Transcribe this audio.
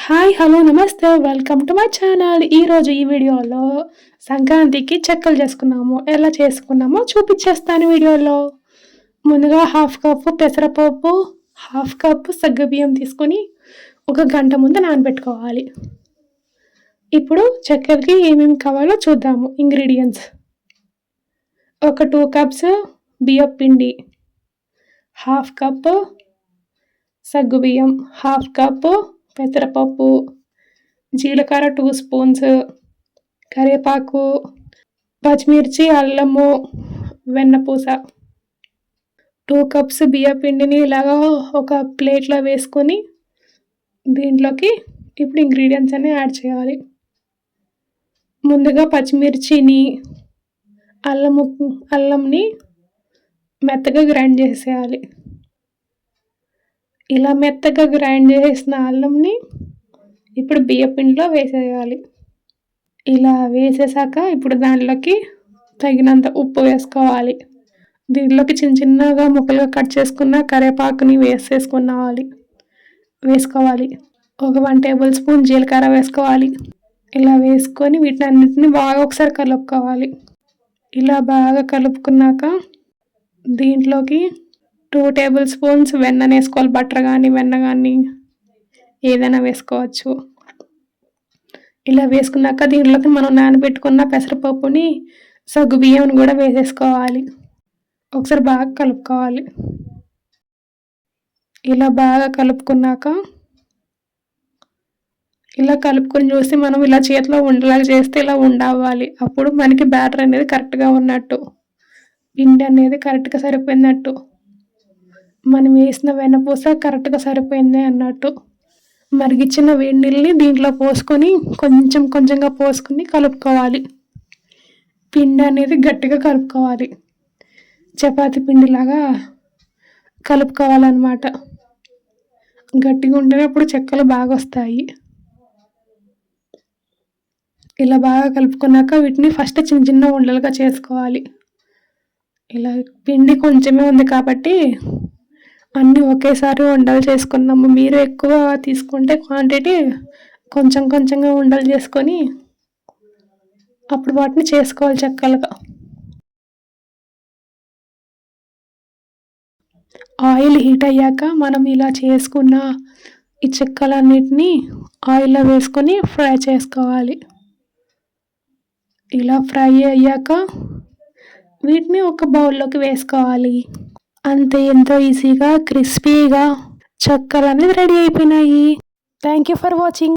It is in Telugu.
హాయ్ హలో నమస్తే వెల్కమ్ టు మై ఛానల్. ఈరోజు ఈ వీడియోలో సంక్రాంతికి చెక్కలు చేసుకున్నాము. ఎలా చేసుకున్నామో చూపించేస్తాను వీడియోలో. ముందుగా హాఫ్ కప్పు పెసరపప్పు, హాఫ్ కప్పు సగ్గుబియ్యం తీసుకొని 1 గంట ముందు నానబెట్టుకోవాలి. ఇప్పుడు చెక్కలకి ఏమేమి కావాలో చూద్దాము. ఇంగ్రీడియంట్స్: ఒక 2 కప్స్ బియ్యం పిండి, హాఫ్ కప్పు సగ్గుబియ్యం, హాఫ్ కప్పు పెసరపప్పు, జీలకర్ర 2 స్పూన్స్, కరివేపాకు, పచ్చిమిర్చి, అల్లము, వెన్నపూస. 2 కప్స్ బియ్యం పిండిని ఇలాగా ఒక ప్లేట్లో వేసుకొని దీంట్లోకి ఇప్పుడు ఇంగ్రీడియంట్స్ అన్నీ యాడ్ చేయాలి. ముందుగా పచ్చిమిర్చిని, అల్లంని మెత్తగా గ్రైండ్ చేసేయాలి. ఇలా మెత్తగా గ్రైండ్ చేసిన అల్లంని ఇప్పుడు బియ్యం పిండిలో వేసేయాలి. ఇలా వేసేసాక ఇప్పుడు దాంట్లోకి తగినంత ఉప్పు వేసుకోవాలి. దీంట్లోకి చిన్నగా ముక్కలుగా కట్ చేసుకున్న కరివేపాకుని వేసుకోవాలి. ఒక 1 టేబుల్ స్పూన్ జీలకర్ర వేసుకోవాలి. ఇలా వేసుకొని వీటన్నిటిని బాగా ఒకసారి కలుపుకోవాలి. ఇలా బాగా కలుపుకున్నాక దీంట్లోకి 2 టేబుల్ స్పూన్స్ వెన్నని వేసుకోవాలి. బటర్ కానీ వెన్న కానీ ఏదైనా వేసుకోవచ్చు. ఇలా వేసుకున్నాక దీంట్లోకి మనం నానబెట్టుకున్న పెసరపప్పుని, సగ్గుబియ్యం కూడా వేసేసుకోవాలి. ఒకసారి బాగా కలుపుకోవాలి. ఇలా బాగా కలుపుకున్నాక ఇలా కలుపుకొని చూసి మనం ఇలా చేతిలో ఉండలాగా చేస్తే ఇలా ఉండవ్వాలి. అప్పుడు మనకి బ్యాటర్ అనేది కరెక్ట్గా ఉన్నట్టు, పిండి అనేది కరెక్ట్గా సరిపోయినట్టు, మనం వేసిన వెన్నపూస కరెక్ట్గా సరిపోయింది అన్నట్టు. మరిగిచ్చిన వేడి నీళ్ళని దీంట్లో పోసుకొని కొంచెంగా పోసుకొని కలుపుకోవాలి. పిండి అనేది గట్టిగా కలుపుకోవాలి. చపాతీ పిండిలాగా కలుపుకోవాలన్నమాట. గట్టిగా ఉంటేనే అప్పుడు చెక్కలు బాగా వస్తాయి. ఇలా బాగా కలుపుకున్నాక వీటిని ఫస్ట్ చిన్న ఉండలుగా చేసుకోవాలి. ఇలా పిండి కొంచెమే ఉంది కాబట్టి అన్నీ ఒకేసారి ఉండలు చేసుకున్నాము. మీరు ఎక్కువ తీసుకుంటే క్వాంటిటీ కొంచెంగా ఉండలు చేసుకొని అప్పుడు వాటిని చేసుకోవాలి చెక్కలుగా. ఆయిల్ హీట్ అయ్యాక మనం ఇలా చేసుకున్న ఈ చెక్కలన్నిటినీ ఆయిల్లో వేసుకొని ఫ్రై చేసుకోవాలి. ఇలా ఫ్రై అయ్యాక వీటిని ఒక బౌల్లోకి వేసుకోవాలి. అంతే, ఎంతో ఈజీగా క్రిస్పీగా చెక్కలు అనేది రెడీ అయిపోయినాయి. Thank you for watching.